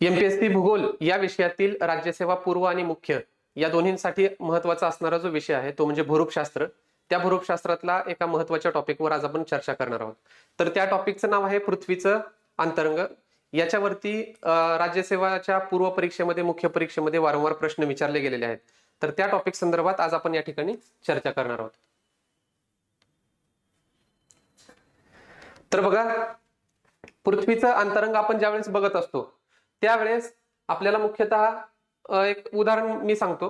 MPSC भूगोल या विषयातील राज्यसेवा पूर्व आणि मुख्य या दोन्हींसाठी महत्वाचा असणारा जो विषय आहे तो म्हणजे भूरूपशास्त्र. त्या भूरूपशास्त्रातला एका महत्वाच्या टॉपिकवर आज आपण चर्चा करणार आहोत. तर त्या टॉपिकचं नाव आहे पृथ्वीचं अंतरंग. याच्यावरती राज्यसेवाच्या पूर्व परीक्षेमध्ये, मुख्य परीक्षेमध्ये वारंवार प्रश्न विचारले गेलेले आहेत. तर त्या टॉपिक संदर्भात आज आपण या ठिकाणी चर्चा करणार आहोत. तर बघा, पृथ्वीचं अंतरंग आपण ज्यावेळेस बघत असतो त्यावेळेस आपल्याला मुख्यतः एक उदाहरण मी सांगतो.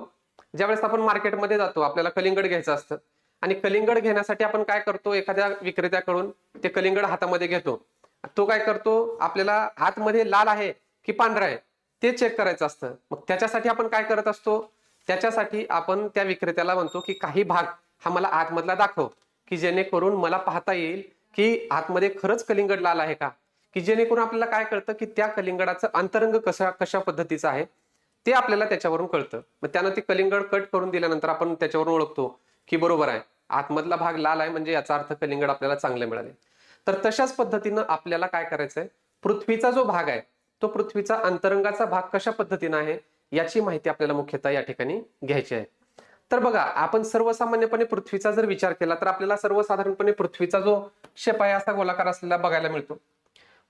ज्यावेळेस आपण मार्केटमध्ये जातो, आपल्याला कलिंगड घ्यायचं असतं आणि कलिंगड घेण्यासाठी आपण काय करतो, एखाद्या विक्रेत्याकडून ते कलिंगड हातामध्ये घेतो. तो काय करतो, आपल्याला आतमध्ये लाल आहे की पांढरा आहे ते चेक करायचं असतं. मग त्याच्यासाठी आपण काय करत असतो, त्याच्यासाठी आपण त्या विक्रेत्याला म्हणतो की काही भाग हा मला आतमधला दाखव, की जेणेकरून मला पाहता येईल की आतमध्ये खरंच कलिंगड लाल आहे का, की जेणेकरून आपल्याला काय कळतं की त्या कलिंगडाचं अंतरंग कशा पद्धतीचं आहे ते आपल्याला त्याच्यावरून कळतं. मग त्यानं ते कलिंगड कट करून दिल्यानंतर आपण त्याच्यावरून ओळखतो की बरोबर आहे, आतमधला भाग लाल आहे म्हणजे याचा अर्थ कलिंगड आपल्याला चांगले मिळाले. तर तशाच पद्धतीनं आपल्याला काय करायचंय, पृथ्वीचा जो भाग आहे तो पृथ्वीचा अंतरंगाचा भाग कशा पद्धतीनं आहे याची माहिती आपल्याला मुख्यतः या ठिकाणी घ्यायची आहे. तर बघा, आपण सर्वसामान्यपणे पृथ्वीचा जर विचार केला तर आपल्याला सर्वसाधारणपणे पृथ्वीचा जो शेप आहे असा गोलाकार असलेला बघायला मिळतो.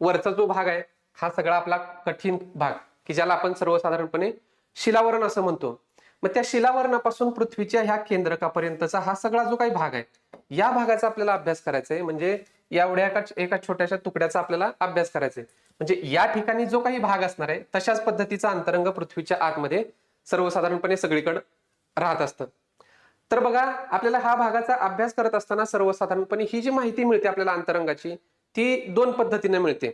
वरचा जो भाग आहे हा सगळा आपला कठीण भाग, की ज्याला आपण सर्वसाधारणपणे शिलावरण असं म्हणतो. मग त्या शिलावरणापासून पृथ्वीच्या ह्या केंद्रकापर्यंतचा हा सगळा जो काही भाग आहे या भागाचा आपल्याला अभ्यास करायचा आहे. म्हणजे एवढ्या एका छोट्याशा तुकड्याचा आपल्याला अभ्यास करायचा आहे. म्हणजे या ठिकाणी जो काही भाग असणार आहे तशाच पद्धतीचा अंतरंग पृथ्वीच्या आतमध्ये सर्वसाधारणपणे सगळीकडे राहत असतं. तर बघा, आपल्याला हा भागाचा अभ्यास करत असताना सर्वसाधारणपणे ही जी माहिती मिळते आपल्याला अंतरंगाची ती दोन पद्धतीने मिळते.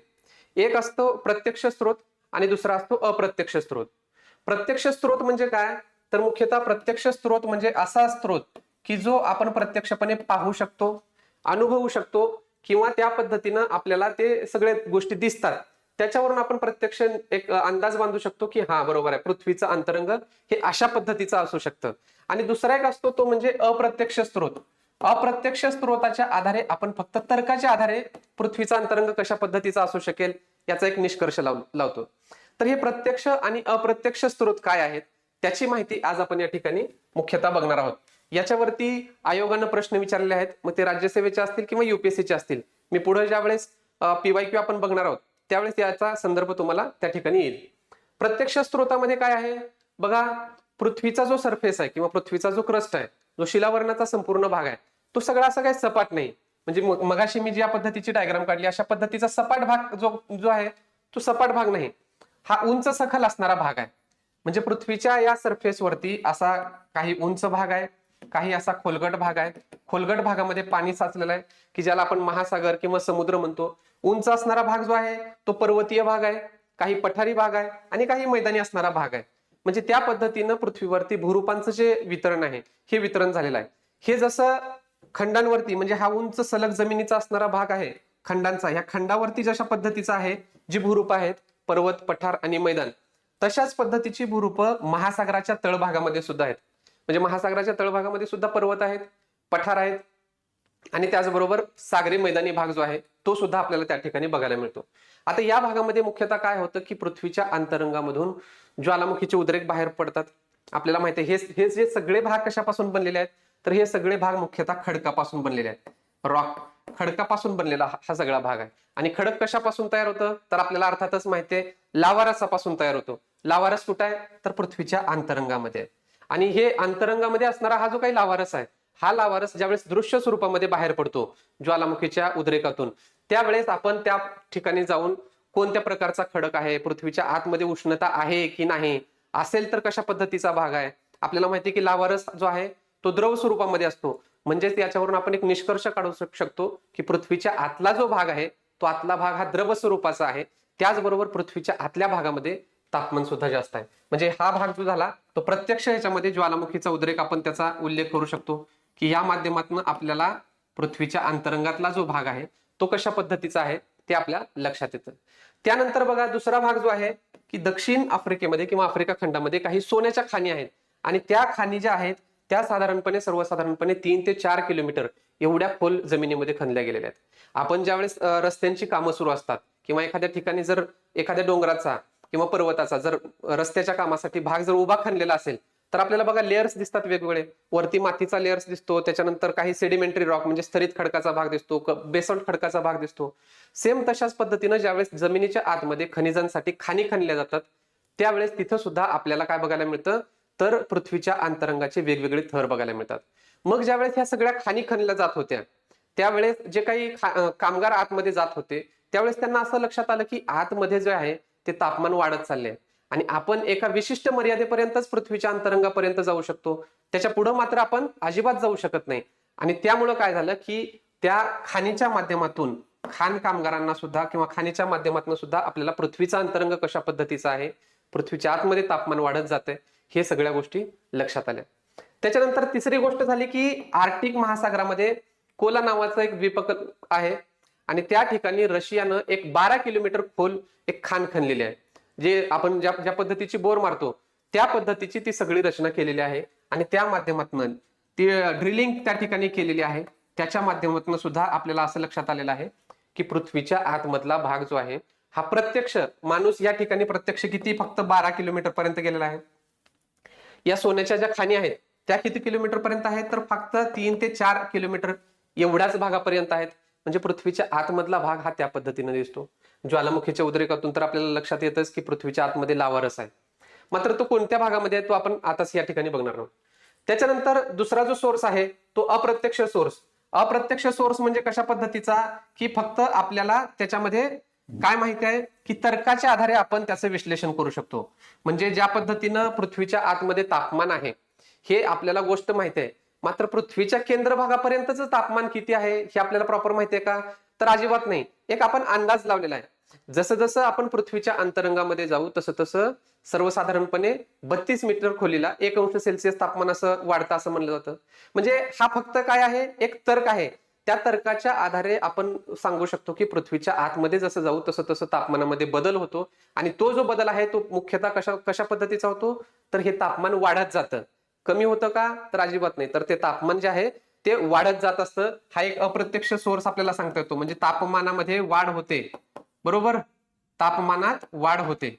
एक असतो प्रत्यक्ष स्रोत आणि दुसरा असतो अप्रत्यक्ष स्रोत. प्रत्यक्ष स्रोत म्हणजे काय, तर मुख्यतः प्रत्यक्ष स्रोत म्हणजे असा स्रोत की जो आपण प्रत्यक्षपणे पाहू शकतो, अनुभवू शकतो, किंवा त्या पद्धतीनं आपल्याला ते सगळे गोष्टी दिसतात. त्याच्यावरून आपण प्रत्यक्ष एक अंदाज बांधू शकतो की हा बरोबर आहे, पृथ्वीचं अंतरंग हे अशा पद्धतीचं असू शकतं. आणि दुसरा एक असतो तो म्हणजे अप्रत्यक्ष स्रोत. अप्रत्यक्ष स्रोताच्या आधारे आपण फक्त तर्काच्या आधारे पृथ्वीचा अंतरंग कशा पद्धतीचा असू शकेल याचा एक निष्कर्ष लावतो. तर हे प्रत्यक्ष आणि अप्रत्यक्ष स्रोत काय आहेत त्याची माहिती आज आपण या ठिकाणी मुख्यतः बघणार आहोत. याच्यावरती आयोगानं प्रश्न विचारलेले आहेत, मग ते राज्यसेवेचे असतील किंवा युपीएससीचे असतील. मी पुढे ज्यावेळेस पीवायक्यू आपण बघणार आहोत त्यावेळेस याचा संदर्भ तुम्हाला त्या ठिकाणी येईल. प्रत्यक्ष स्रोतामध्ये काय आहे बघा, पृथ्वीचा जो सरफेस आहे किंवा पृथ्वीचा जो क्रस्ट आहे, जो शिलावरणाचा संपूर्ण भाग आहे तो सगळा असा काही सपाट नाही. म्हणजे मगाशी मी ज्या पद्धतीची डायग्राम काढली अशा पद्धतीचा सपाट भाग जो आहे तो सपाट भाग नाही, हा उंच सखल असणारा भाग आहे. म्हणजे पृथ्वीच्या या सरफेसवरती असा काही उंच भाग आहे, काही असा खोलगट भाग आहे. खोलगट भागामध्ये पाणी साचलेलं आहे की ज्याला आपण महासागर किंवा समुद्र म्हणतो. उंच असणारा भाग जो आहे तो पर्वतीय भाग आहे, काही पठारी भाग आहे आणि काही मैदानी असणारा भाग आहे. म्हणजे त्या पद्धतीनं पृथ्वीवरती भूरूपांचं जे वितरण आहे हे वितरण झालेलं आहे. हे जसं खंडांवरती, म्हणजे हा उंच सलग जमिनीचा असणारा भाग आहे खंडांचा, ह्या खंडावरती जशा पद्धतीचा आहे जी भूरूप आहेत पर्वत, पठार आणि मैदान, तशाच पद्धतीची भूरूप महासागराच्या तळभागामध्ये सुद्धा आहेत. म्हणजे महासागराच्या तळभागामध्ये सुद्धा पर्वत आहेत, पठार आहेत आणि त्याचबरोबर सागरी मैदानी भाग जो आहे तो सुद्धा आपल्याला त्या ठिकाणी बघायला मिळतो. आता या भागामध्ये मुख्यतः काय होतं की पृथ्वीच्या अंतरंगामधून ज्वालामुखीचे उद्रेक बाहेर पडतात. आपल्याला माहिती आहे हे जे सगळे भाग कशापासून बनलेले आहेत, तर हे सगळे भाग मुख्यतः खडकापासून बनलेले आहेत. रॉक, खडकापासून बनलेला हा सगळा भाग आहे. आणि खडक कशापासून तयार होतं, तर आपल्याला अर्थातच माहितीये लावारसापासून तयार होतो. लावारस कुठं आहे, तर पृथ्वीच्या अंतरंगामध्ये. आणि हे अंतरंगामध्ये असणारा हा जो काही लावारस आहे, हा लावारस ज्यावेळेस दृश्य स्वरूपामध्ये बाहेर पडतो ज्वालामुखीच्या उद्रेकातून, त्यावेळेस आपण त्या ठिकाणी जाऊन कोणत्या प्रकारचा खडक आहे, पृथ्वीच्या आतमध्ये उष्णता आहे की नाही, असेल तर कशा पद्धतीचा भाग आहे. आपल्याला माहिती आहे की लावारस जो आहे तो द्रव स्वरूपामध्ये असतो. म्हणजेच याच्यावरून आपण एक निष्कर्ष काढू शकतो की पृथ्वीच्या आतला जो भाग आहे तो आतला भाग हा द्रव स्वरूपाचा आहे. त्याचबरोबर पृथ्वीच्या आतल्या भागामध्ये तापमान सुद्धा जास्त आहे. म्हणजे हा भाग जो झाला तो प्रत्यक्ष ह्याच्यामध्ये ज्वालामुखीचा उद्रेक आपण त्याचा उल्लेख करू शकतो की या माध्यमातून आपल्याला पृथ्वीच्या अंतरंगातला जो भाग आहे तो कशा पद्धतीचा आहे ते आपल्या लक्षात येतं. त्यानंतर बघा, दुसरा भाग जो आहे की दक्षिण आफ्रिकेमध्ये किंवा आफ्रिका खंडामध्ये काही सोन्याच्या खाणी आहेत आणि त्या खाणी ज्या आहेत त्या सर्वसाधारणपणे 3 ते 4 किलोमीटर एवढ्या खोल जमिनीमध्ये खणल्या गेलेल्या आहेत. आपण ज्यावेळेस रस्त्यांची कामं सुरू असतात किंवा एखाद्या ठिकाणी जर एखाद्या डोंगराचा किंवा पर्वताचा जर रस्त्याच्या कामासाठी भाग जर उभा खणलेला असेल तर आपल्याला बघा लेयर्स दिसतात वेगवेगळे. वरती मातीचा लेयर्स दिसतो, त्याच्यानंतर काही सेडिमेंटरी रॉक म्हणजे स्तरित खडकाचा भाग दिसतो, बेसॉल्ट खडकाचा भाग दिसतो. सेम तशाच पद्धतीनं ज्यावेळेस जमिनीच्या आतमध्ये खनिजांसाठी खाणी खणल्या जातात त्यावेळेस तिथं सुद्धा आपल्याला काय बघायला मिळतं तर पृथ्वीच्या अंतरंगाचे वेगवेगळे थर बघायला मिळतात. मग ज्यावेळेस ह्या सगळ्या खाणी खणल्या जात होत्या त्यावेळेस जे काही कामगार आतमध्ये जात होते त्यावेळेस त्यांना असं लक्षात आलं की आतमध्ये जे आहे ते तापमान वाढत चालले आणि आपण एका विशिष्ट मर्यादेपर्यंतच पृथ्वीच्या अंतरंगापर्यंत जाऊ शकतो, त्याच्या पुढे मात्र आपण अजिबात जाऊ शकत नाही. आणि त्यामुळं काय झालं की त्या खाणीच्या माध्यमातून खाण कामगारांना सुद्धा किंवा खाणीच्या माध्यमातून सुद्धा आपल्याला पृथ्वीचा अंतरंग कशा पद्धतीचा आहे, पृथ्वीच्या आतमध्ये तापमान वाढत जाते, हे सगळ्या गोष्टी लक्षात आल्या. त्याच्यानंतर तिसरी गोष्ट झाली की आर्क्टिक महासागरामध्ये कोला नावाचं एक द्वीपकल्प आहे आणि त्या ठिकाणी रशियानं एक 12 किलोमीटर खोल एक खाण खणलेली आहे. जे आपण ज्या पद्धतीची बोर मारतो त्या पद्धतीची ती सगळी रचना केलेली आहे आणि त्या माध्यमातून ती ड्रिलिंग त्या ठिकाणी केलेली आहे. त्याच्या माध्यमातून सुद्धा आपल्याला असं लक्षात आलेलं आहे की पृथ्वीच्या आतमधला भाग जो आहे हा प्रत्यक्ष माणूस या ठिकाणी प्रत्यक्ष किती फक्त 12 किलोमीटर पर्यंत गेलेला आहे. या सोन्याच्या ज्या खाणी आहेत त्या किती किलोमीटर पर्यंत आहेत तर फक्त 3 ते 4 किलोमीटर एवढ्याच भागापर्यंत आहेत. म्हणजे पृथ्वीच्या आतमधला भाग हा त्या पद्धतीने दिसतो. ज्वालामुखीच्या उद्रेकातून तर आपल्याला लक्षात येतच की पृथ्वीच्या आतमध्ये लावा रस आहे, मात्र तो कोणत्या भागामध्ये आहे तो आपण आताच या ठिकाणी बघणार आहोत. त्याच्यानंतर दुसरा जो सोर्स आहे तो अप्रत्यक्ष सोर्स. अप्रत्यक्ष सोर्स म्हणजे कशा पद्धतीचा की फक्त आपल्याला त्याच्यामध्ये काय माहिती आहे की तर्काच्या आधारे आपण त्याचं विश्लेषण करू शकतो. म्हणजे ज्या पद्धतीनं पृथ्वीच्या आतमध्ये तापमान आहे हे आपल्याला गोष्ट माहिती आहे, मात्र पृथ्वीच्या केंद्र भागापर्यंतच तापमान किती आहे हे आपल्याला प्रॉपर माहिती आहे का तर अजिबात नाही. एक आपण अंदाज लावलेला आहे. जसं जसं आपण पृथ्वीच्या अंतरंगामध्ये जाऊ तसं तसं सर्वसाधारणपणे 32 मीटर खोलीला 1 अंश सेल्सिअस तापमान असं वाढतं असं म्हणलं जातं. म्हणजे हा फक्त काय आहे एक तर्क आहे. त्या तर्काच्या आधारे आपण सांगू शकतो की पृथ्वीच्या आतमध्ये जसं जाऊ तसं तसं तापमानामध्ये बदल होतो आणि तो जो बदल आहे तो मुख्यतः कशा पद्धतीचा होतो तर हे तापमान वाढत जातं. कमी होतं का तर अजिबात नाही, तर ते तापमान जे आहे ते वाढत जात असतं. हा एक अप्रत्यक्ष सोर्स आपल्याला सांगता येतो. म्हणजे तापमानामध्ये वाढ होते, बरोबर, तापमानात वाढ होते.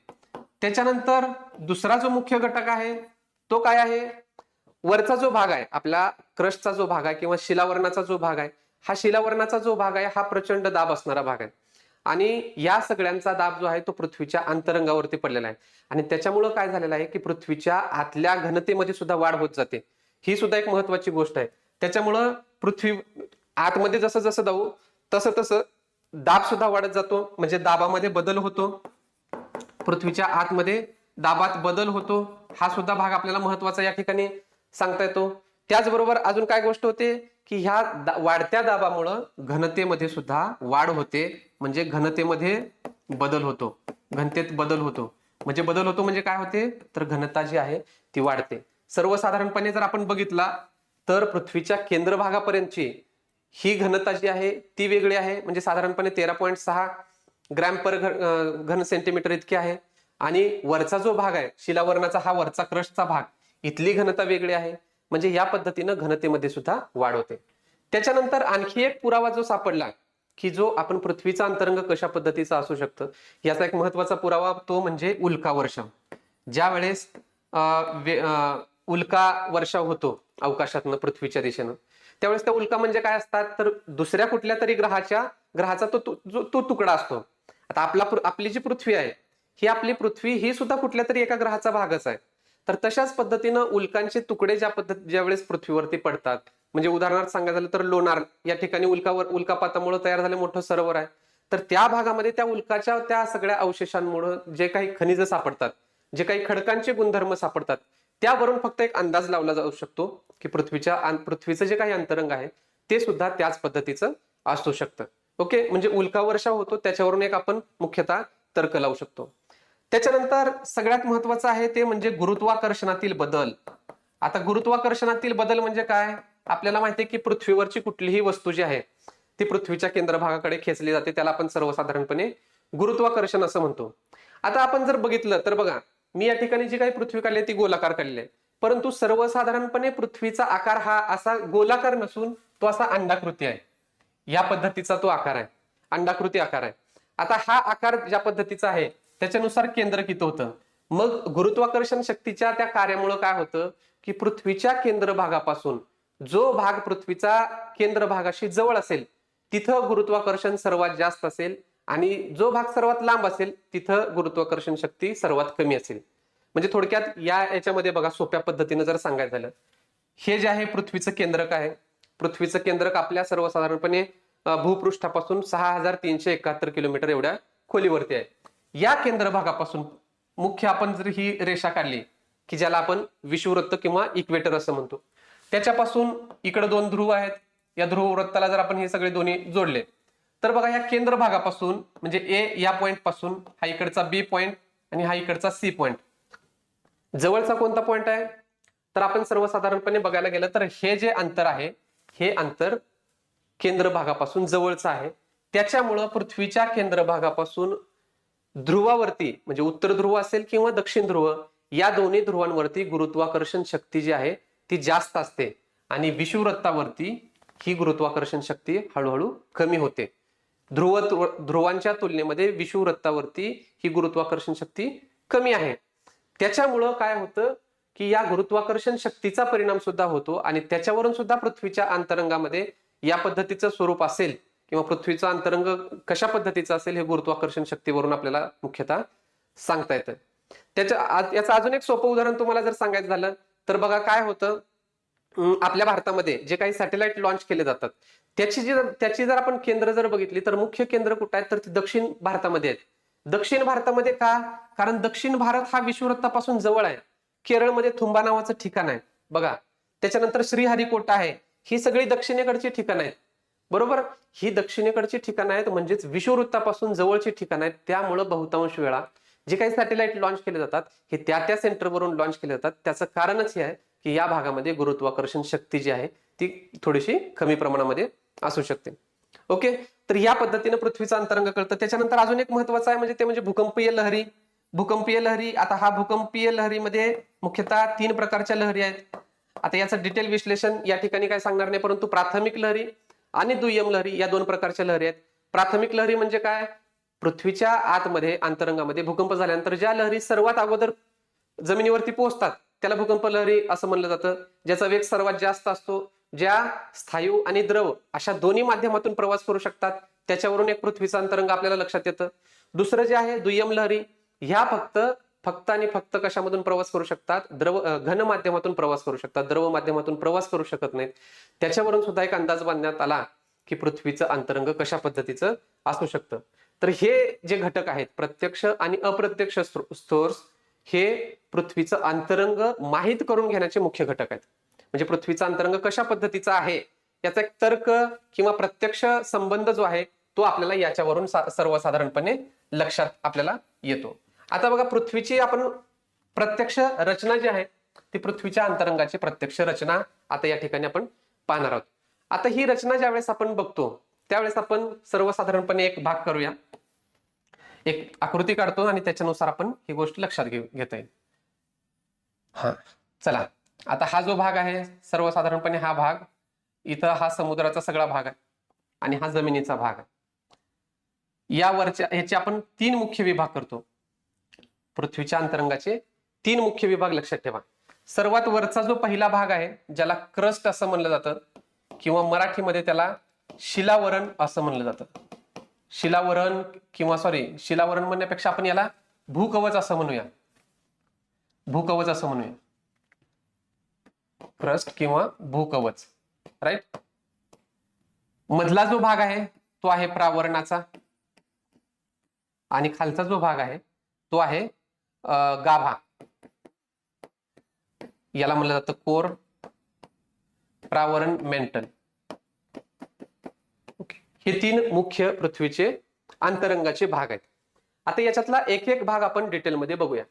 त्याच्यानंतर दुसरा जो मुख्य घटक आहे तो काय आहे वरचा जो भाग आहे आपला क्रस्टचा जो भाग आहे किंवा शिलावरणाचा जो भाग आहे हा शिलावरणाचा जो भाग आहे हा प्रचंड दाब असणारा भाग आहे आणि या सगळ्यांचा दाब जो आहे तो पृथ्वीच्या अंतरंगावरती पडलेला आहे आणि त्याच्यामुळं काय झालेलं आहे की पृथ्वीच्या आतल्या घनतेमध्ये सुद्धा वाढ होत जाते. ही सुद्धा एक महत्वाची गोष्ट आहे. त्याच्यामुळं पृथ्वी आतमध्ये जसं जसं जाऊ तसं तसं दाब सुद्धा वाढत जातो. म्हणजे दाबामध्ये बदल होतो, पृथ्वीच्या आतमध्ये दाबात बदल होतो. हा सुद्धा भाग आपल्याला महत्वाचा या ठिकाणी सांगता येतो. त्याचबरोबर अजून काय गोष्ट होते की ह्या वाढत्या दाबामुळं घनतेमध्ये सुद्धा वाढ होते. म्हणजे घनतेमध्ये बदल होतो, घनतेत बदल होतो. म्हणजे बदल होतो म्हणजे काय होते तर घनता जी आहे ती वाढते. सर्वसाधारणपणे जर आपण बघितला तर पृथ्वीच्या केंद्र भागापर्यंतची ही घनता जी आहे ती वेगळी आहे. म्हणजे साधारणपणे 13.6 ग्रॅम पर घन सेंटीमीटर इतकी आहे आणि वरचा जो भाग आहे शिलावरणाचा हा वरचा क्रस्टचा भाग इथली घनता वेगळी आहे. म्हणजे या पद्धतीनं घनतेमध्ये सुद्धा वाढ होते. त्याच्यानंतर आणखी एक पुरावा जो सापडला की जो आपण पृथ्वीचा अंतरंग कशा पद्धतीचा असू शकतं याचा एक महत्वाचा पुरावा तो म्हणजे उल्का वर्षाव. ज्या वेळेस उल्का वर्षाव होतो अवकाशातनं पृथ्वीच्या दिशेनं त्यावेळेस त्या उल्का म्हणजे काय असतात तर दुसऱ्या कुठल्या तरी ग्रहाचा तो तुकडा असतो. आता आपली जी पृथ्वी आहे ही आपली पृथ्वी ही सुद्धा कुठल्या तरी एका ग्रहाचा भागच आहे. तर तशाच पद्धतीनं उल्कांचे तुकडे ज्यावेळेस पृथ्वीवरती पडतात म्हणजे उदाहरणार्थ सांगायचं झालं तर लोणार या ठिकाणी उल्कापातामुळे तयार झाले मोठं सरोवर आहे. तर त्या भागामध्ये त्या उल्काच्या त्या सगळ्या अवशेषांमुळे जे काही खनिज सापडतात, जे काही खडकांचे गुणधर्म सापडतात त्यावरून फक्त एक अंदाज लावला जाऊ शकतो की पृथ्वीचं जे काही अंतरंग आहे ते सुद्धा त्याच पद्धतीचं असू शकतं. ओके, म्हणजे उल्का वर्षाव होतो त्याच्यावरून एक आपण मुख्यतः तर्क लावू शकतो. त्याच्यानंतर सगळ्यात महत्वाचं आहे ते म्हणजे गुरुत्वाकर्षणातील बदल. आता गुरुत्वाकर्षणातील बदल म्हणजे काय आपल्याला माहिती आहे की पृथ्वीवरची कुठलीही वस्तू जी आहे ती पृथ्वीच्या केंद्र भागाकडे खेचली जाते, त्याला आपण सर्वसाधारणपणे गुरुत्वाकर्षण असं म्हणतो. आता आपण जर बघितलं तर बघा मी या ठिकाणी जी काही पृथ्वी काढली ती गोलाकार काढली आहे, परंतु सर्वसाधारणपणे पृथ्वीचा आकार हा असा गोलाकार नसून तो असा अंडाकृती आहे. या पद्धतीचा तो आकार आहे, अंडाकृती आकार आहे. आता हा आकार ज्या पद्धतीचा आहे त्याच्यानुसार केंद्र किती होतं. मग गुरुत्वाकर्षण शक्तीच्या त्या कार्यामुळे काय होतं की पृथ्वीच्या केंद्र भागापासून जो भाग पृथ्वीचा केंद्र भागाशी जवळ असेल तिथं गुरुत्वाकर्षण सर्वात जास्त असेल आणि जो भाग सर्वात लांब असेल तिथं गुरुत्वाकर्षण शक्ती सर्वात कमी असेल. म्हणजे थोडक्यात याच्यामध्ये बघा सोप्या पद्धतीने जर सांगायचं झालं, हे जे आहे पृथ्वीचं केंद्रक आहे. पृथ्वीचं केंद्रक आपल्या सर्वसाधारणपणे भूपृष्ठापासून 6371 किलोमीटर एवढ्या खोलीवरती आहे. या केंद्र भागापासून मुख्य आपण जर ही रेषा काढली की ज्याला आपण विषुववृत्त किंवा इक्वेटर असं म्हणतो, त्याच्यापासून इकडे 2 ध्रुव आहेत. या ध्रुववृत्ताला जर आपण हे सगळे दोन्ही जोडले तर बघा या केंद्र भागापासून म्हणजे ए या पॉइंट पासून हा इकडचा बी पॉइंट आणि हा इकडचा सी पॉइंट जवळचा कोणता पॉइंट आहे. तर आपण सर्वसाधारणपणे बघायला गेलं तर हे जे अंतर आहे हे अंतर केंद्र भागापासून जवळचं आहे. त्याच्यामुळं पृथ्वीच्या केंद्र भागापासून ध्रुवावरती म्हणजे उत्तर ध्रुव असेल किंवा दक्षिण ध्रुव या दोन्ही ध्रुवांवरती गुरुत्वाकर्षण शक्ती जी आहे ती जास्त असते आणि विषुववृत्तावरती ही गुरुत्वाकर्षण शक्ती हळूहळू कमी होते. ध्रुवांच्या तुलनेमध्ये विषुववृत्तावरती ही गुरुत्वाकर्षण शक्ती कमी आहे. त्याच्यामुळं काय होतं की या गुरुत्वाकर्षण शक्तीचा परिणाम सुद्धा होतो आणि त्याच्यावरून सुद्धा पृथ्वीच्या अंतरंगामध्ये या पद्धतीचं स्वरूप असेल किंवा पृथ्वीचा अंतरंग कशा पद्धतीचा असेल हे गुरुत्वाकर्षण शक्तीवरून आपल्याला मुख्यतः सांगता येतं. याचं अजून एक सोपं उदाहरण तुम्हाला जर सांगायचं झालं तर बघा काय होतं, आपल्या भारतामध्ये जे काही सॅटेलाइट लॉन्च केले जातात त्याची जर आपण केंद्र जर बघितली तर मुख्य केंद्र कुठं आहेत तर ती दक्षिण भारतामध्ये आहेत. दक्षिण भारतामध्ये का, कारण दक्षिण भारत हा विषुववृत्तापासून जवळ आहे. केरळमध्ये थुंबा नावाचं ठिकाण आहे बघा, त्याच्यानंतर श्रीहरिकोटा आहे. ही सगळी दक्षिणेकडची ठिकाणं आहेत बरोबर. ही दक्षिणेकडची ठिकाणं आहेत म्हणजेच विषुववृत्तापासून जवळची ठिकाणं आहेत. त्यामुळे बहुतांश वेळा जे काही सॅटेलाइट लॉन्च केले जातात हे त्या सेंटरवरून लॉन्च केले जातात. त्याचं कारणच हे आहे की या भागामध्ये गुरुत्वाकर्षण शक्ती जी आहे ती थोडीशी कमी प्रमाणामध्ये असू शकते. ओके, तर या पद्धतीने पृथ्वीचं अंतरंग कळतं. त्याच्यानंतर अजून एक महत्वाचं आहे म्हणजे ते म्हणजे भूकंपीय लहरी. भूकंपीय लहरी, आता हा भूकंपीय लहरीमध्ये मुख्यतः 3 प्रकारच्या लहरी आहेत. आता याचं डिटेल विश्लेषण या ठिकाणी काय सांगणार नाही, परंतु प्राथमिक लहरी आणि दुय्यम लहरी या 2 प्रकारच्या लहरी आहेत. प्राथमिक लहरी म्हणजे काय, पृथ्वीच्या आतमध्ये अंतरंगामध्ये भूकंप झाल्यानंतर ज्या लहरी सर्वात अगोदर जमिनीवरती पोहोचतात त्याला भूकंप लहरी असं म्हणलं जातं. ज्याचा वेग सर्वात जास्त असतो, ज्या स्थायू आणि द्रव अशा दोन्ही माध्यमातून प्रवास करू शकतात, त्याच्यावरून एक पृथ्वीचं अंतरंग आपल्याला लक्षात येतं. दुसरं जे आहे दुय्यम लहरी, ह्या फक्त आणि फक्त कशामधून प्रवास करू शकतात, घन माध्यमातून प्रवास करू शकतात, द्रव माध्यमातून प्रवास करू शकत नाहीत. त्याच्यावरून सुद्धा एक अंदाज बांधण्यात आला की पृथ्वीचं अंतरंग कशा पद्धतीचं असू शकतं. तर हे जे घटक आहेत प्रत्यक्ष आणि अप्रत्यक्ष सोर्स हे पृथ्वीचं अंतरंग माहित करून घेण्याचे मुख्य घटक आहेत. म्हणजे पृथ्वीचा अंतरंग कशा पद्धतीचा आहे याचा एक तर्क किंवा प्रत्यक्ष संबंध जो आहे तो आपल्याला याच्यावरून सर्वसाधारणपणे लक्षात आपल्याला येतो. आता बघा पृथ्वीची आपण प्रत्यक्ष रचना जी आहे ती पृथ्वीच्या अंतरंगाची प्रत्यक्ष रचना आता या ठिकाणी आपण पाहणार आहोत. आता ही रचना ज्यावेळेस आपण बघतो त्यावेळेस आपण सर्वसाधारणपणे एक भाग करूया, एक आकृती काढतो आणि त्याच्यानुसार आपण ही गोष्ट लक्षात घेता येईल. हा चला, आता हा जो भाग आहे सर्वसाधारणपणे हा भाग इथं हा समुद्राचा सगळा भाग आहे आणि हा जमिनीचा भाग आहे. यावरच्या ह्याचे आपण 3 मुख्य विभाग करतो. पृथ्वीच्या अंतरंगाचे 3 मुख्य विभाग लक्षात ठेवा. सर्वात वरचा जो पहिला भाग आहे ज्याला क्रस्ट असं म्हणलं जातं किंवा मराठीमध्ये त्याला शिलावरण असं म्हणलं जातं. शिलावरण शिलावरण म्हणण्यापेक्षा आपण याला भूकवच असं म्हणूया. भूकवच असं म्हणूया, क्रस्ट किंवा भूकवच, राईट. मधला जो भाग आहे तो आहे प्रावरणाचा आणि खालचा जो भाग आहे तो आहे गाभा. याला म्हणलं जातं कोर, प्रावरण, मेंटल. हे 3 मुख्य पृथ्वीचे अंतरंगाचे भाग आहेत. आता याच्यातला एक एक भाग आपण डिटेलमध्ये बघूया.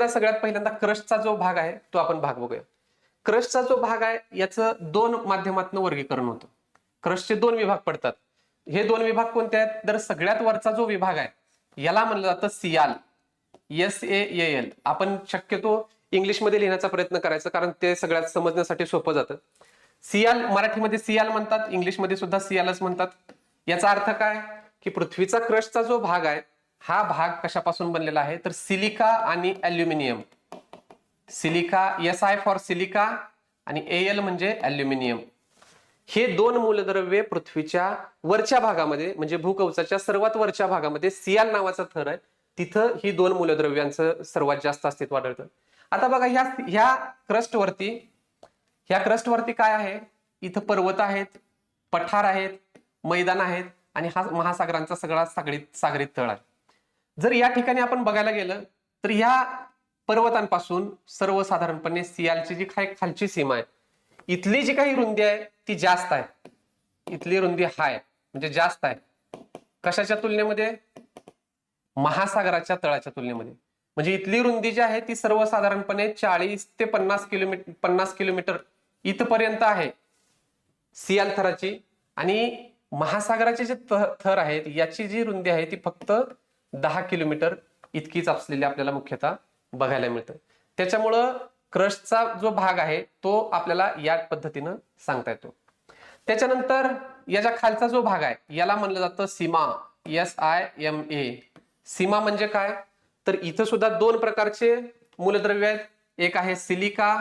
सगळ्यात पहिल्यांदा क्रस्टचा जो भाग आहे तो आपण भाग बघूया. क्रस्टचा जो भाग आहे याचं 2 माध्यमातून वर्गीकरण होतं. क्रस्टचे 2 विभाग पडतात. हे 2 विभाग कोणते आहेत तर सगळ्यात वरचा जो विभाग आहे याला म्हणलं जातं सियाल, SAAL. आपण शक्यतो इंग्लिशमध्ये लिहिण्याचा प्रयत्न करायचा कारण ते सगळ्यात समजण्यासाठी सोपं जातं. सियाल, मराठीमध्ये सियाल म्हणतात, इंग्लिशमध्ये सुद्धा सियालच म्हणतात. याचा अर्थ काय की पृथ्वीचा क्रस्टचा जो भाग आहे हा भाग कशापासून बनलेला आहे तर सिलिका आणि aluminium. Silica, SI for silica आणि AL म्हणजे अल्युमिनियम. हे दोन मूलद्रव्ये पृथ्वीच्या वरच्या भागामध्ये म्हणजे भूकवचाच्या सर्वात वरच्या भागामध्ये सियाल नावाचा थर आहे, तिथं ही दोन मूलद्रव्यांचं सर्वात जास्त अस्तित्व आढळतं. आता बघा ह्या क्रस्टवरती काय आहे, इथं पर्वत आहेत, पठार आहेत, मैदान आहेत आणि हा महासागरांचा सगळा सागरीत तळ आहे. जर या ठिकाणी आपण बघायला गेलं तर या पर्वतांपासून सर्वसाधारणपणे सियालची जी खालची सीमा आहे, इथली जी काही रुंदी आहे ती जास्त आहे. इथली रुंदी हाय म्हणजे जास्त आहे. कशाच्या तुलनेमध्ये? महासागराच्या तळाच्या तुलनेमध्ये. म्हणजे इथली रुंदी जी आहे ती सर्वसाधारणपणे 40 ते 50 किलोमीटर इथपर्यंत आहे सियाल थराची, आणि महासागराचे जे थर आहेत याची जी रुंदी आहे ती फक्त 10 किलोमीटर इतकीच असलेली आपल्याला मुख्यतः बघायला मिळतं. त्याच्यामुळं क्रस्टचा जो भाग आहे तो आपल्याला या पद्धतीनं सांगता येतो. त्याच्यानंतर याच्या खालचा जो भाग आहे याला म्हणलं जातं सीमा, SIMA. सीमा म्हणजे काय तर इथं सुद्धा दोन प्रकारचे मूलद्रव्य आहेत, एक आहे सिलिका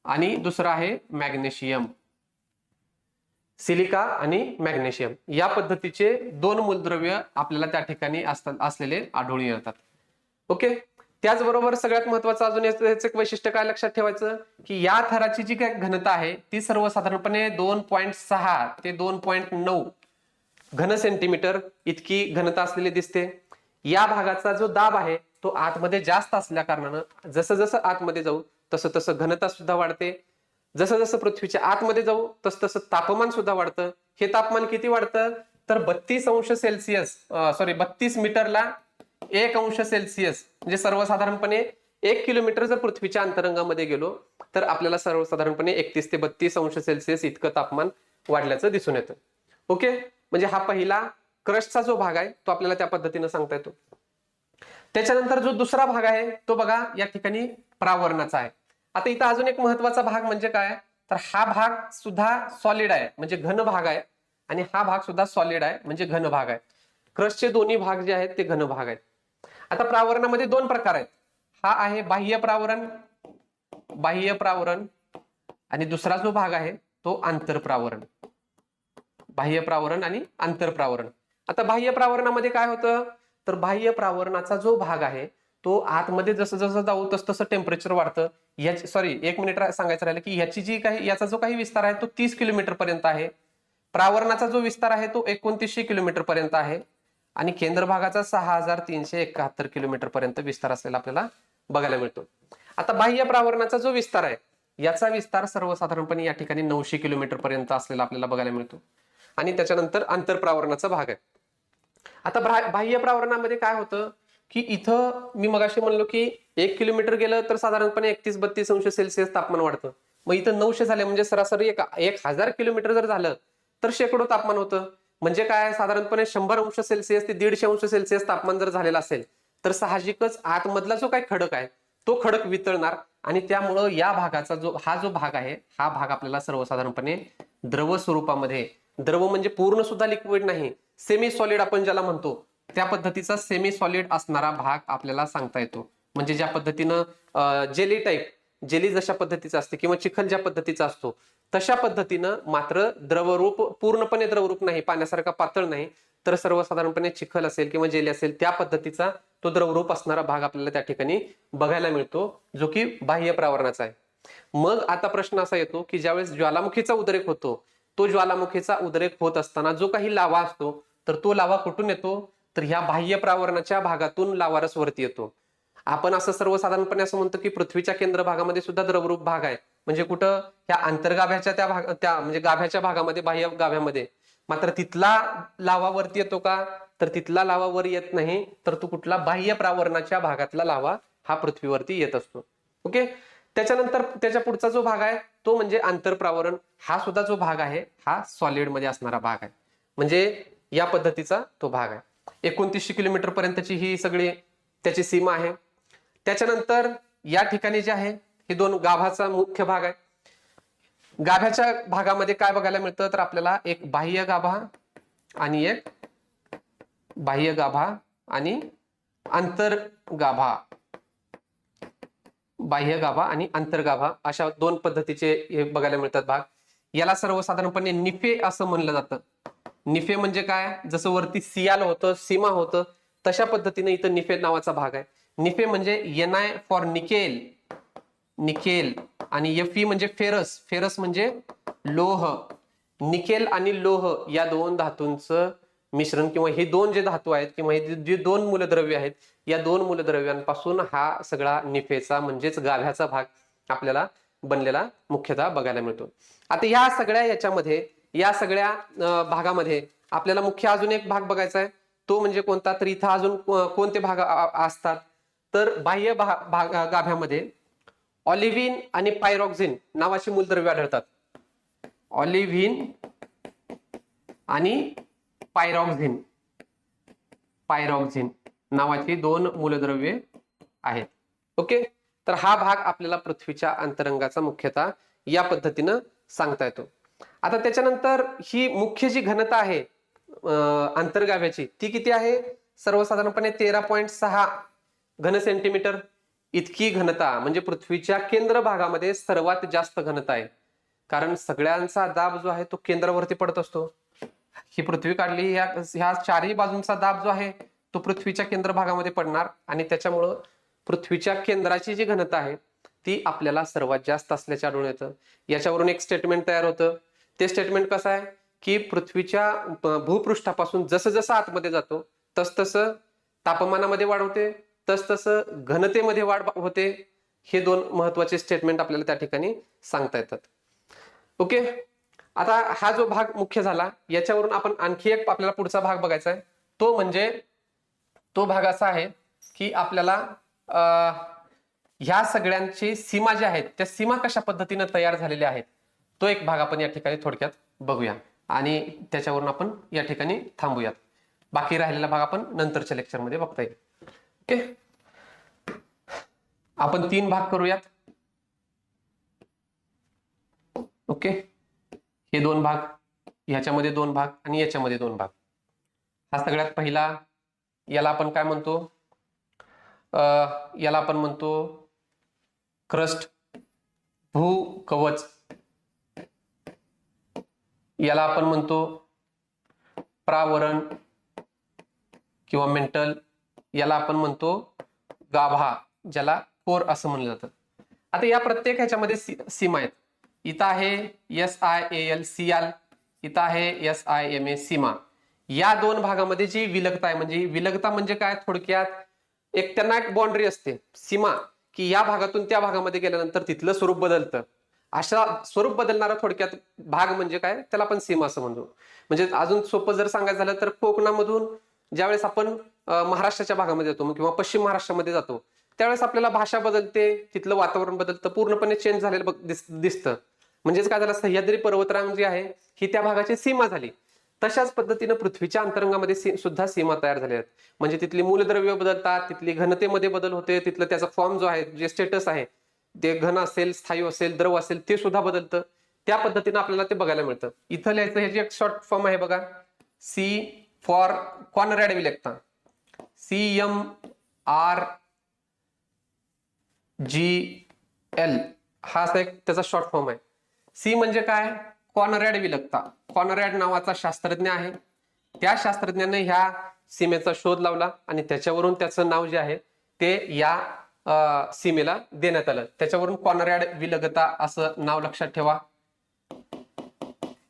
आणि दुसरं आहे मॅग्नेशियम. सिलिका आणि मॅग्नेशियम या पद्धतीचे दोन मूलद्रव्य आपल्याला त्या ठिकाणी असलेले आढळून येतात. ओके. त्याचबरोबर सगळ्यात महत्वाचं अजून याचं एक वैशिष्ट्य काय लक्षात ठेवायचं की या थराची जी काही घनता आहे ती सर्वसाधारणपणे 2.6 ते 2.9 घन सेंटीमीटर इतकी घनता असलेली दिसते. या भागाचा जो दाब आहे तो आतमध्ये जास्त असल्या कारणानं जसं जसं आतमध्ये जाऊ तसं तसं घनता सुद्धा वाढते. जसं जसं पृथ्वीच्या आतमध्ये जाऊ तसं तसं तापमान सुद्धा वाढतं. हे तापमान किती वाढतं तर 32 मीटरला 1 अंश सेल्सिअस. म्हणजे सर्वसाधारणपणे 1 किलोमीटर जर पृथ्वीच्या अंतरंगामध्ये गेलो तर आपल्याला सर्वसाधारणपणे 31 ते 32 अंश सेल्सिअस इतकं तापमान वाढल्याचं दिसून येतं. ओके. म्हणजे हा पहिला क्रस्टचा जो भाग आहे तो आपल्याला त्या पद्धतीने सांगता येतो. त्याच्यानंतर जो दुसरा भाग आहे तो बघा या ठिकाणी प्रावरणाचा आहे. आता इथं अजून एक महत्वाचा भाग म्हणजे काय तर हा भाग सुद्धा सॉलिड आहे म्हणजे घन भाग आहे, आणि हा भाग सुद्धा सॉलिड आहे म्हणजे घन भाग आहे. क्रस्टचे दोन्ही भाग जे आहेत ते घन भाग आहेत. आता प्रावरणामध्ये दोन प्रकार आहेत. हा आहे बाह्य प्रावरण आणि दुसरा जो भाग आहे तो आंतरप्रावरण. बाह्य प्रावरण आणि आंतरप्रावरण. आता बाह्य प्रावरणामध्ये काय होतं तर बाह्य प्रावरणाचा जो भाग आहे तो आतमध्ये जसं जसं जाऊ तसं तसं टेम्परेचर वाढतं. एक मिनिट सांगायचं राहिलं की याचा जो काही विस्तार आहे तो 30 किलोमीटर पर्यंत आहे. प्रावरणाचा जो विस्तार आहे तो 2900 किलोमीटर पर्यंत आहे आणि केंद्र भागाचा 6371 किलोमीटर पर्यंत विस्तार असलेला आपल्याला बघायला मिळतो. आता बाह्य प्रावरणाचा जो विस्तार आहे याचा विस्तार सर्वसाधारणपणे या ठिकाणी 900 किलोमीटर पर्यंत असलेला आपल्याला बघायला मिळतो. आणि त्याच्यानंतर आंतरप्रावरणाचा भाग आहे. आता बाह्य प्रावरणामध्ये काय होतं की इथं मी मगाशी म्हणलो की 1 किलोमीटर गेलं तर साधारणपणे 31-32 अंश सेल्सिअस तापमान वाढतं. मग इथं 900 झाले म्हणजे सरासरी 1000 किलोमीटर जर झालं तर शेकडो तापमान होतं. म्हणजे काय साधारणपणे 100 अंश सेल्सिअस ते 150 अंश सेल्सिअस तापमान जर झालेलं असेल तर साहजिकच आतमधला जो काही खडक आहे तो खडक वितळणार, आणि त्यामुळं या भागाचा जो भाग आहे हा भाग आपल्याला सर्वसाधारणपणे द्रव स्वरूपामध्ये, द्रव म्हणजे पूर्ण सुद्धा लिक्विड नाही, सेमी सॉलिड आपण ज्याला म्हणतो त्या पद्धतीचा सेमी सॉलिड असणारा भाग आपल्याला सांगता येतो. म्हणजे ज्या पद्धतीनं जेली जशा पद्धतीचा असते किंवा चिखल ज्या पद्धतीचा असतो तशा पद्धतीनं, मात्र द्रवरूप पूर्णपणे द्रवरूप नाही, पाण्यासारखा पातळ नाही, तर सर्वसाधारणपणे चिखल असेल किंवा जेली असेल त्या पद्धतीचा तो द्रवरूप असणारा भाग आपल्याला त्या ठिकाणी बघायला मिळतो जो की बाह्य प्रावरणाचा आहे. मग आता प्रश्न असा येतो की ज्यावेळेस ज्वालामुखीचा उद्रेक होतो तो ज्वालामुखीचा उद्रेक होत असताना जो काही लावा असतो तर तो लावा कुठून येतो तर ह्या बाह्य प्रावरणाच्या भागातून लावारस वरती येतो. आपण असं सर्वसाधारणपणे असं म्हणतो की पृथ्वीच्या केंद्र भागामध्ये सुद्धा द्रवरूप भाग आहे, म्हणजे कुठं ह्या अंतर्गाभ्याच्या त्या म्हणजे गाभ्याच्या भागामध्ये, बाह्य गाभ्यामध्ये. मात्र तिथला लावा वरती येतो का तर तिथला लावा वर येत नाही, तर तो कुठला बाह्य प्रावरणाच्या भागातला लावा हा पृथ्वीवरती येत असतो. ओके. त्याच्यानंतर त्याच्या पुढचा जो भाग आहे तो म्हणजे आंतरप्रावरण. हा सुद्धा जो भाग आहे हा सॉलिड मध्ये असणारा भाग आहे, म्हणजे या पद्धतीचा तो भाग आहे. 2900 किलोमीटर पर्यंतची ही सगळी त्याची सीमा आहे. त्याच्यानंतर या ठिकाणी जे आहे हे दोन गाभाचा मुख्य भाग आहे. गाभ्याच्या भागामध्ये काय बघायला मिळतं तर आपल्याला एक बाह्य गाभा आणि एक बाह्य गाभा आणि आंतरगाभा, बाह्यगाभा आणि आंतरगाभा अशा दोन पद्धतीचे हे बघायला मिळतात भाग. याला सर्वसाधारणपणे निफे असं म्हणलं जातं. निफे म्हणजे काय, जसं वरती सियाल होतं, सीमा होतं, तशा पद्धतीने इथं निफे नावाचा भाग आहे. निफे म्हणजे NI फॉर निकेल, निकेल, आणि Fe म्हणजे फेरस, फेरस म्हणजे लोह. निकेल आणि लोह या दोन धातूंचं मिश्रण, किंवा हे दोन जे धातू आहेत किंवा हे जे दोन मूलद्रव्य आहेत, या दोन मूलद्रव्यांपासून हा सगळा निफेचा म्हणजेच गाभ्याचा भाग आपल्याला बनलेला मुख्यतः बघायला मिळतो. आता या सगळ्या याच्यामध्ये, या सगळ्या भागामध्ये आपल्याला मुख्य अजून एक भाग बघायचा आहे. तो म्हणजे कोणता, तर इथं अजून कोणते भाग असतात, तर बाह्य गाभ्यामध्ये ऑलिव्हिन आणि पायरॉक्झिन नावाची मूलद्रव्ये आढळतात. ऑलिव्हिन आणि पायरॉक्झिन, पायरॉक्झिन नावाची दोन मूलद्रव्ये आहेत. ओके, तर हा भाग आपल्याला पृथ्वीच्या अंतरंगाचा मुख्यतः या पद्धतीनं सांगता येतो. आता त्याच्यानंतर ही मुख्य जी घनता आहे अंतर्गाभ्याची, ती किती आहे, सर्वसाधारणपणे 13.6 घन सेंटीमीटर इतकी घनता, म्हणजे पृथ्वीच्या केंद्र भागामध्ये सर्वात जास्त घनता आहे. कारण सगळ्यांचा दाब जो आहे तो केंद्रावरती पडत असतो. ही पृथ्वी काढली, ह्या चारही बाजूंचा दाब जो आहे तो पृथ्वीच्या केंद्र भागामध्ये पडणार, आणि त्याच्यामुळं पृथ्वीच्या केंद्राची जी घनता आहे ती आपल्याला सर्वात जास्त असल्याचे आढळून येतं. याच्यावरून एक स्टेटमेंट तयार होतं. ते स्टेटमेंट कसं आहे की पृथ्वीच्या भूपृष्ठापासून जसं जसं आतमध्ये जातो तसतसं तापमानामध्ये वाढ होते, तसतसं घनतेमध्ये वाढ होते. हे दोन महत्वाचे स्टेटमेंट आपल्याला त्या ठिकाणी सांगता येतात. ओके, आता हा जो भाग मुख्य झाला, याच्यावरून आपण आणखी एक आपल्याला पुढचा भाग बघायचा आहे. तो म्हणजे तो भाग असा आहे की आपल्याला ह्या सगळ्यांची सीमा ज्या आहेत त्या सीमा कशा पद्धतीने तयार झालेल्या आहेत, तो एक भाग आपण या ठिकाणी थोडक्यात बघूया आणि त्याच्यावरून आपण या ठिकाणी थांबूयात. बाकी राहिलेला भाग आपण नंतरच्या लेक्चरमध्ये बघता येईल. ओके, आपण 3 भाग करूयात. ओके, हे 2 भाग, ह्याच्यामध्ये 2 भाग आणि याच्यामध्ये 2 भाग. हा सगळ्यात पहिला, याला आपण काय म्हणतो, याला आपण म्हणतो क्रस्ट, भूकवच. याला आपण म्हणतो प्रावरण किंवा मेंटल. याला आपण म्हणतो गाभा, ज्याला कोर असं म्हणलं जातं. आता या प्रत्येक ह्याच्यामध्ये सीमा आहेत. इथं आहे SIAL सियाल, इथं आहे SIMA सीमा. या दोन भागामध्ये जी विलगता आहे, म्हणजे विलगता म्हणजे काय, थोडक्यात एक त्यांना एक बाउंड्री असते, सीमा, की या भागातून त्या भागामध्ये गेल्यानंतर तिथलं स्वरूप बदलतं. अशा स्वरूप बदलणारा थोडक्यात भाग म्हणजे काय, त्याला आपण सीमा असं म्हणतो. म्हणजे अजून सोपं जर सांगायचं झालं तर कोकणामधून ज्यावेळेस आपण महाराष्ट्राच्या भागामध्ये जातो किंवा पश्चिम महाराष्ट्रामध्ये जातो, त्यावेळेस आपल्याला भाषा बदलते, तिथलं वातावरण बदलतं, पूर्णपणे चेंज झालेलं दिसतं. म्हणजेच काय झालं, सह्याद्री पर्वतरांग जी आहे ही त्या भागाची सीमा झाली. तशाच पद्धतीनं पृथ्वीच्या अंतरंगामध्ये सुद्धा सीमा तयार झाल्या आहेत. म्हणजे तिथली मूलद्रव्य बदलतात, तिथली घनतेमध्ये बदल होते, तिथलं त्याचा फॉर्म जो आहे, जे स्टेटस आहे, ते घन असेल, स्थायू असेल, द्रव असेल, ते सुद्धा बदलतं. त्या पद्धतीनं आपल्याला ते बघायला मिळतं. इथं लिहायचं, ह्याची एक शॉर्ट फॉर्म आहे बघा, C फॉर कॉनरॅड विलगता, CMRGL हा असा एक त्याचा शॉर्ट फॉर्म आहे. C म्हणजे काय, कॉनरॅड विलगता. कॉनरॅड नावाचा शास्त्रज्ञ आहे. त्या शास्त्रज्ञाने ह्या सीमेचा शोध लावला आणि त्याच्यावरून त्याचं नाव जे आहे ते या सीमेला देण्यात आलं. त्याच्यावरून कॉनरॅड विलगता असं नाव लक्षात ठेवा.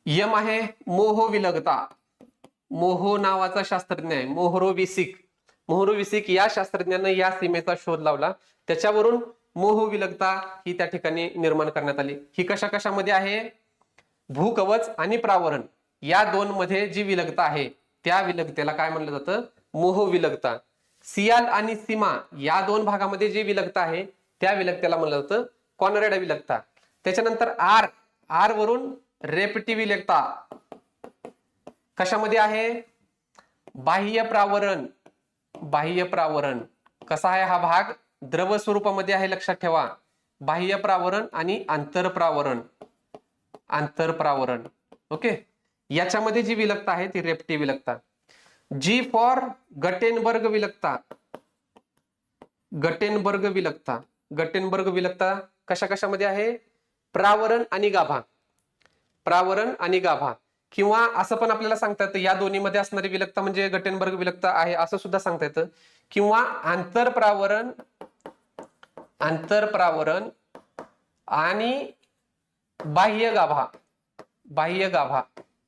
यम आहे मोहो विलगता. मोहो नावाचा शास्त्रज्ञ आहे, मोहरोविसिक. मोहरोविसिक या शास्त्रज्ञाने या सीमेचा शोध लावला, त्याच्यावरून मोहो विलगता ही त्या ठिकाणी निर्माण करण्यात आली. ही कशा कशामध्ये आहे, भूकवच आणि प्रावरण या दोन मध्ये जी विलगता आहे त्या विलगतेला काय म्हणलं जातं, मोहो विलगता. सियाल आणि सीमा या दोन भागामध्ये जी विलगता आहे त्या विलगतेला म्हणलं जातं कॉनरॅड विलगता. त्याच्यानंतर आर वरून रेपटिव्ह विलगता. कशामध्ये आहे, बाह्य प्रावरण. बाह्य प्रावरण कसा आहे हा भाग, द्रव स्वरूपामध्ये आहे, लक्षात ठेवा. बाह्य प्रावरण आणि आंतरप्रावरण. आंतरप्रावरण. ओके, याच्यामध्ये जी विलगता आहे ती रेपटिव्ह विलगता. जी फॉर गटेनबर्ग विलकता. गटेनबर्ग विलकता. गटेनबर्ग विलकता कशा कशामध्ये आहे? प्रावरण आणि गाभा. प्रावरण आणि गाभा. किंवा असं पण आपल्याला सांगता येतं या दोन्हीमध्ये असणारी विलकता म्हणजे गटेनबर्ग विलकता आहे असं सुद्धा सांगता येतं. किंवा आंतरप्रावरण, आंतरप्रावरण आणि बाह्य गाभा, बाह्य गाभा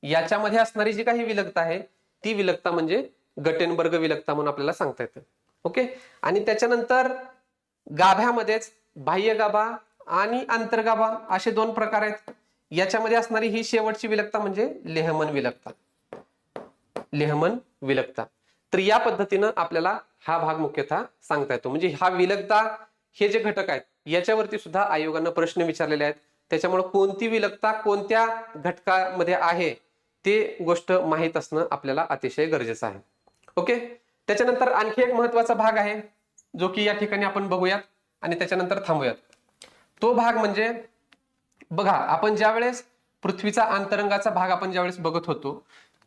याच्यामध्ये असणारी जी काही विलकता आहे ती विलकता म्हणजे गटेनबर्ग विलकता म्हणून आपल्याला सांगता येतं. ओके. आणि त्याच्यानंतर गाभ्यामध्येच बाह्य गाभा आणि आंतरगाभा असे दोन प्रकार आहेत. याच्यामध्ये असणारी ही शेवटची विलकता म्हणजे लेहमन विलकता. लेहमन विलकता. तर या पद्धतीनं आपल्याला हा भाग मुख्यतः सांगता येतो. म्हणजे हा विलकता हे जे घटक आहेत याच्यावरती सुद्धा आयोगानं प्रश्न विचारलेले आहेत. त्याच्यामुळे कोणती विलकता कोणत्या घटकामध्ये आहे ते गोष्ट माहीत असणं आपल्याला अतिशय गरजेचं आहे. ओके. त्याच्यानंतर आणखी एक महत्वाचा भाग आहे जो की या ठिकाणी आपण बघूयात आणि त्याच्यानंतर थांबूयात. तो भाग म्हणजे बघा आपण ज्यावेळेस पृथ्वीचा अंतरंगाचा भाग आपण ज्यावेळेस बघत होतो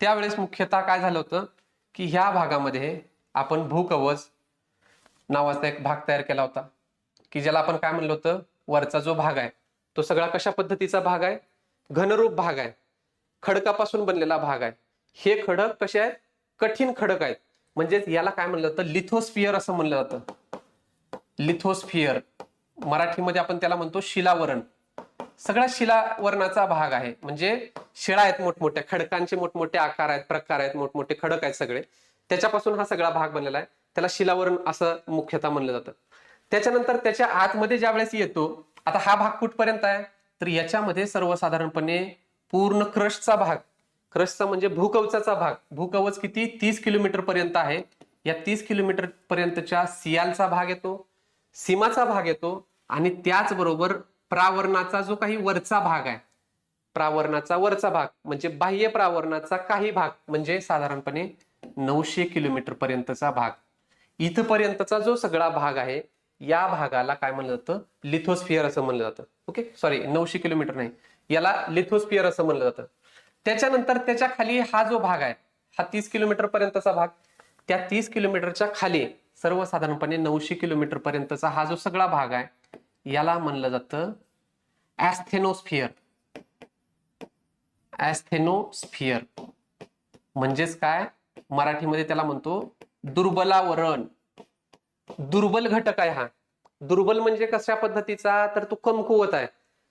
त्यावेळेस मुख्यतः काय झालं होतं की ह्या भागामध्ये आपण भूकवच नावाचा एक भाग तयार केला होता की ज्याला आपण काय म्हणलं होतं, वरचा जो भाग आहे तो सगळा कशा पद्धतीचा भाग आहे? घनरूप भाग आहे, खडकापासून बनलेला भाग आहे. हे खडक कसे आहेत? कठीण खडक आहेत. म्हणजेच याला काय म्हणलं जातं? लिथोस्फिअर असं म्हणलं जातं. लिथोस्फिअर मराठीमध्ये आपण त्याला म्हणतो शिलावरण. सगळा शिलावरणाचा भाग आहे. म्हणजे शिळा आहेत मोठमोठ्या खडकांचे, मोठमोठे आकार आहेत, प्रकार आहेत, मोठमोठे खडक आहेत सगळे. त्याच्यापासून हा सगळा भाग बनलेला आहे. त्याला शिलावरण असं मुख्यतः म्हणलं जातं. त्याच्यानंतर त्याच्या आतमध्ये ज्या वेळेस येतो, आता हा भाग कुठपर्यंत आहे तर याच्यामध्ये सर्वसाधारणपणे पूर्ण क्रस्टचा भाग, क्रस्टचा म्हणजे भूकवचाचा भाग, भूकवच किती 30 किलोमीटर पर्यंत आहे. या 30 किलोमीटर पर्यंतच्या सियालचा भाग येतो, सीमाचा भाग येतो आणि त्याचबरोबर प्रावरणाचा जो काही वरचा भाग आहे, प्रावरणाचा वरचा भाग म्हणजे बाह्य प्रावरणाचा काही भाग म्हणजे साधारणपणे 900 किलोमीटर पर्यंतचा भाग. इथपर्यंतचा जो सगळा भाग आहे या भागाला काय म्हणलं जातं? लिथोस्फिअर असं म्हणलं जातं. ओके. सॉरी 900 किलोमीटर नाही, याला लिथोस्फिअर असं म्हणलं जातं. त्याच्यानंतर त्याच्या खाली हा जो भाग आहे हा 30 किलोमीटर पर्यंतचा भाग, त्या 30 किलोमीटरच्या खाली सर्वसाधारणपणे 900 किलोमीटर पर्यंतचा हा जो सगळा भाग आहे याला म्हणलं जातं ऍस्थेनोस्फिअर. ऍस्थेनोस्फिअर म्हणजेच काय? मराठीमध्ये त्याला म्हणतो दुर्बलावरण. दुर्बल घटक आहे हा. दुर्बल म्हणजे कशा पद्धतीचा तर तो कमकुवत आहे.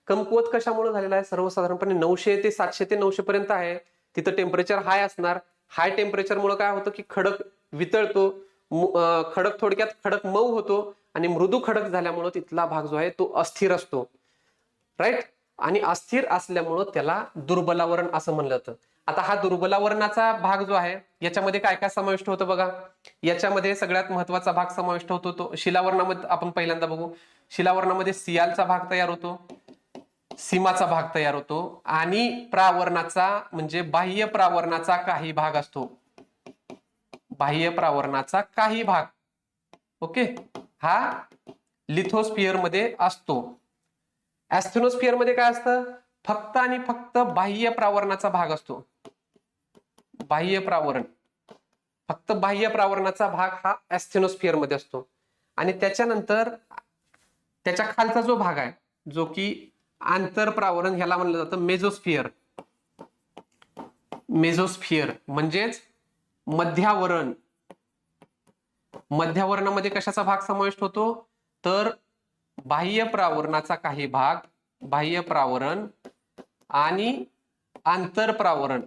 कमकुवत कशामुळे झालेला आहे? सर्वसाधारणपणे 900 ते 700 ते 900 पर्यंत आहे. तिथं टेम्परेचर हाय असणार. हाय टेम्परेचरमुळे काय होतं की खडक वितळतो, खडक थोडक्यात खडक मऊ होतो आणि मृदू खडक झाल्यामुळे तिथला भाग जो आहे तो अस्थिर असतो. राईट. आणि अस्थिर असल्यामुळं त्याला दुर्बलावरण असं म्हणलं जातं. आता हा दुर्बलावरणाचा भाग जो आहे याच्यामध्ये काय काय समाविष्ट होतं बघा. याच्यामध्ये सगळ्यात महत्वाचा भाग समाविष्ट होतो तो शिलावरणामध्ये. आपण पहिल्यांदा बघू. शिलावरणामध्ये सियालचा भाग तयार होतो, सीमाचा भाग तयार होतो आणि प्रावरणाचा म्हणजे बाह्य प्रावरणाचा काही भाग असतो. बाह्य प्रावरणाचा काही भाग. ओके. हा लिथोस्फिअर मध्ये असतो. ऍस्थेनोस्फिअर मध्ये काय असतं? फक्त आणि फक्त बाह्य प्रावरणाचा भाग असतो. बाह्य प्रावरण, फक्त बाह्य प्रावरणाचा भाग हा ऍस्थेनोस्फिअर मध्ये असतो. आणि त्याच्यानंतर त्याच्या खालचा जो भाग आहे जो की आंतरप्रावरण ह्याला म्हणलं जातं मेझोस्फिअर. मेझोस्फिअर म्हणजेच मध्यावरण. मध्यावरणामध्ये कशाचा भाग समाविष्ट होतो तर बाह्य प्रावरणाचा काही भाग, बाह्य प्रावरण आणि आंतरप्रावरण.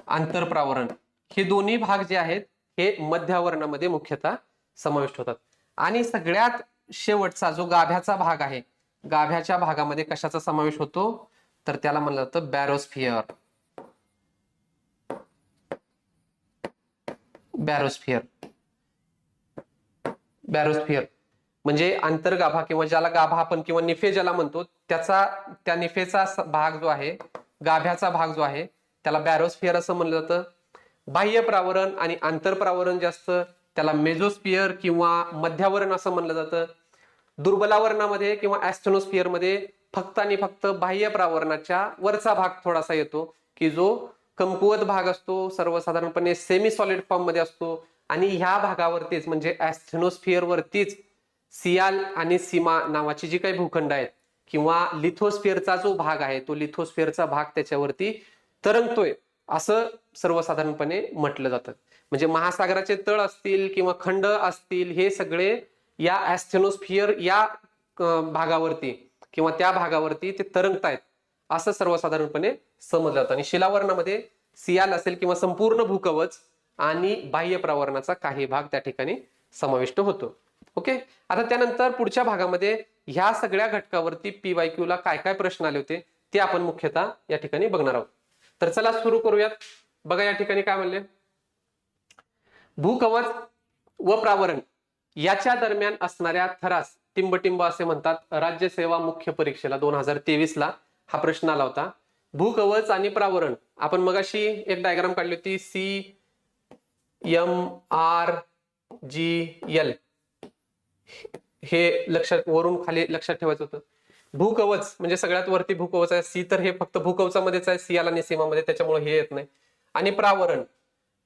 आंतरप्रावरण हे दोन्ही भाग जे आहेत हे मध्यावरणामध्ये मुख्यतः समाविष्ट होतात. आणि सगळ्यात शेवटचा जो गाभ्याचा भाग आहे, गाभ्याच्या भागामध्ये कशाचा समावेश होतो तर त्याला म्हणलं जातं बॅरोस्फिअर. बॅरोस्फिअर. बॅरोस्फिअर म्हणजे आंतरगाभा किंवा ज्याला गाभा आपण किंवा निफे ज्याला म्हणतो त्याचा, त्या निफेचा भाग जो आहे, गाभ्याचा भाग जो आहे त्याला बॅरोस्फिअर असं म्हणलं जातं. बाह्य प्रावरण आणि आंतरप्रावरण जे असतं त्याला मेझोस्फिअर किंवा मध्यावरण असं म्हणलं जातं. दुर्बलावरणामध्ये किंवा ऍस्थेनोस्फिअर मध्ये फक्त आणि फक्त बाह्य प्रावरणाच्या वरचा भाग थोडासा येतो की जो कमकुवत भाग असतो, सर्वसाधारणपणे सेमी सॉलिड फॉर्म मध्ये असतो आणि ह्या भागावरतीच म्हणजे ऍस्थेनोस्फिअर वरतीच सियाल आणि सीमा नावाची जी काही भूखंड आहेत किंवा लिथोस्फिअरचा जो भाग आहे तो लिथोस्फिअरचा भाग त्याच्यावरती तरंगतोय असं सर्वसाधारणपणे म्हटलं जातं. म्हणजे महासागराचे तळ असतील किंवा खंड असतील हे सगळे या ऍस्थेनोस्फिअर या भागावरती किंवा त्या भागावरती ते तरंगतायत असं सर्वसाधारणपणे समजलं जातं. आणि शिलावरणामध्ये सियाल असेल किंवा संपूर्ण भूकवच आणि बाह्य प्रावरणाचा काही भाग त्या ठिकाणी समाविष्ट होतो. ओके, आता त्यानंतर पुढच्या भागामध्ये ह्या सगळ्या घटकावरती PYQ ला काय काय प्रश्न आले होते ते आपण मुख्यतः या ठिकाणी बघणार आहोत. तर चला सुरू करूयात. बघा या ठिकाणी काय म्हणले, भूकवच व प्रावरण याच्या दरम्यान असणाऱ्या थरास टिंबटिंब असे म्हणतात. राज्यसेवा मुख्य परीक्षेला 2023 ला हा प्रश्न आला होता. भूकवच आणि प्रावरण आपण मगाशी एक डायग्राम काढली होती, CMRGL हे लक्षात वरून खाली लक्षात ठेवायचं होतं. भूकवच म्हणजे सगळ्यात वरती भूकवच आहे, सी तर हे फक्त भूकवचामध्येच आहे, सियाल आणि सीमामध्ये, त्याच्यामुळे हे येत नाही. आणि प्रावरण,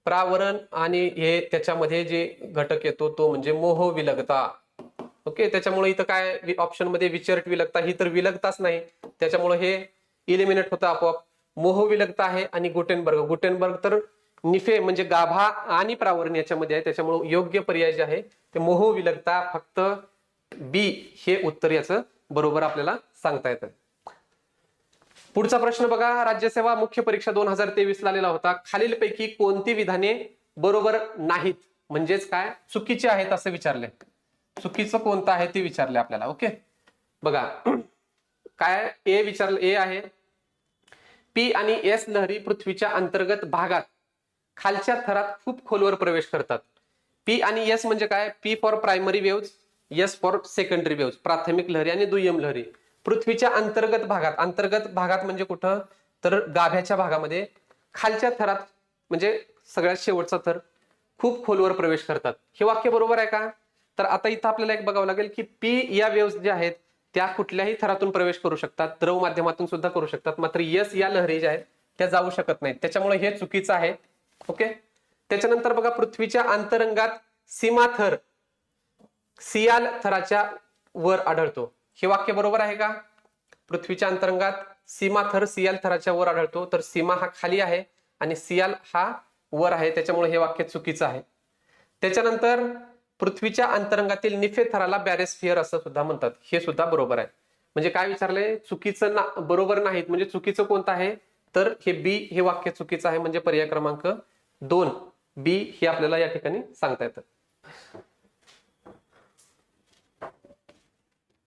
प्रावरण आणि हे त्याच्यामध्ये जे घटक येतो तो म्हणजे मोहविलगता. ओके, त्याच्यामुळे इथं काय ऑप्शन मध्ये विचरट विलगता, ही तर विलगताच नाही, त्याच्यामुळे हे इलिमिनेट होतं आपोआप. मोहविलगता आहे आणि गुटेनबर्ग, गुटेनबर्ग तर निफे म्हणजे गाभा आणि प्रावरण याच्यामध्ये आहे, त्याच्यामुळे योग्य पर्याय जे आहे ते मोहविलगता. फक्त बी हे उत्तर याचं बरोबर आपल्याला सांगता येतं. पुढचा प्रश्न बघा, राज्यसेवा मुख्य परीक्षा 2023 ला आलेला होता. खालीलपैकी कोणती विधाने बरोबर नाहीत म्हणजेच काय चुकीचे आहेत असं विचारले. चुकीचं कोणतं आहे ते विचारले आपल्याला. ओके, बघा काय ए विचारलं, ए आहे पी आणि एस लहरी पृथ्वीच्या अंतर्गत भागात खालच्या थरात खूप खोलवर प्रवेश करतात. पी आणि एस म्हणजे काय, P for primary waves, S for secondary waves, प्राथमिक लहरी आणि दुय्यम लहरी. पृथ्वीच्या अंतर्गत भागात, अंतर्गत भागात म्हणजे कुठं तर गाभ्याच्या भागामध्ये खालच्या थरात म्हणजे सगळ्यात शेवटचा थर खूप खोलवर प्रवेश करतात. हे वाक्य बरोबर आहे का? तर आता इथं आपल्याला एक बघावं लागेल की पी या वेव्हज ज्या आहेत त्या कुठल्याही थरातून प्रवेश करू शकतात, द्रव माध्यमातून सुद्धा करू शकतात, मात्र एस या लहरी ज्या आहेत त्या जाऊ शकत नाहीत, त्याच्यामुळे हे चुकीचं आहे. ओके, त्याच्यानंतर बघा पृथ्वीच्या अंतरंगात सीमा थर सियाल थराच्या वर आढळतो. हे वाक्य बरोबर आहे का? पृथ्वीच्या अंतरंगात सीमा थर सियाल थराच्या वर आढळतो, तर सीमा हा खाली आहे आणि सियाल हा वर आहे, त्याच्यामुळे हे वाक्य चुकीचं आहे. त्याच्यानंतर पृथ्वीच्या अंतरंगातील निफे थराला बॅरेस्फियर असं सुद्धा म्हणतात, हे सुद्धा बरोबर आहे. म्हणजे काय विचारलंय, चुकीचं बरोबर नाहीत म्हणजे चुकीचं कोणतं आहे, तर हे बी हे वाक्य चुकीचं आहे, म्हणजे पर्याय क्रमांक 2 बी हे आपल्याला या ठिकाणी सांगता येतं.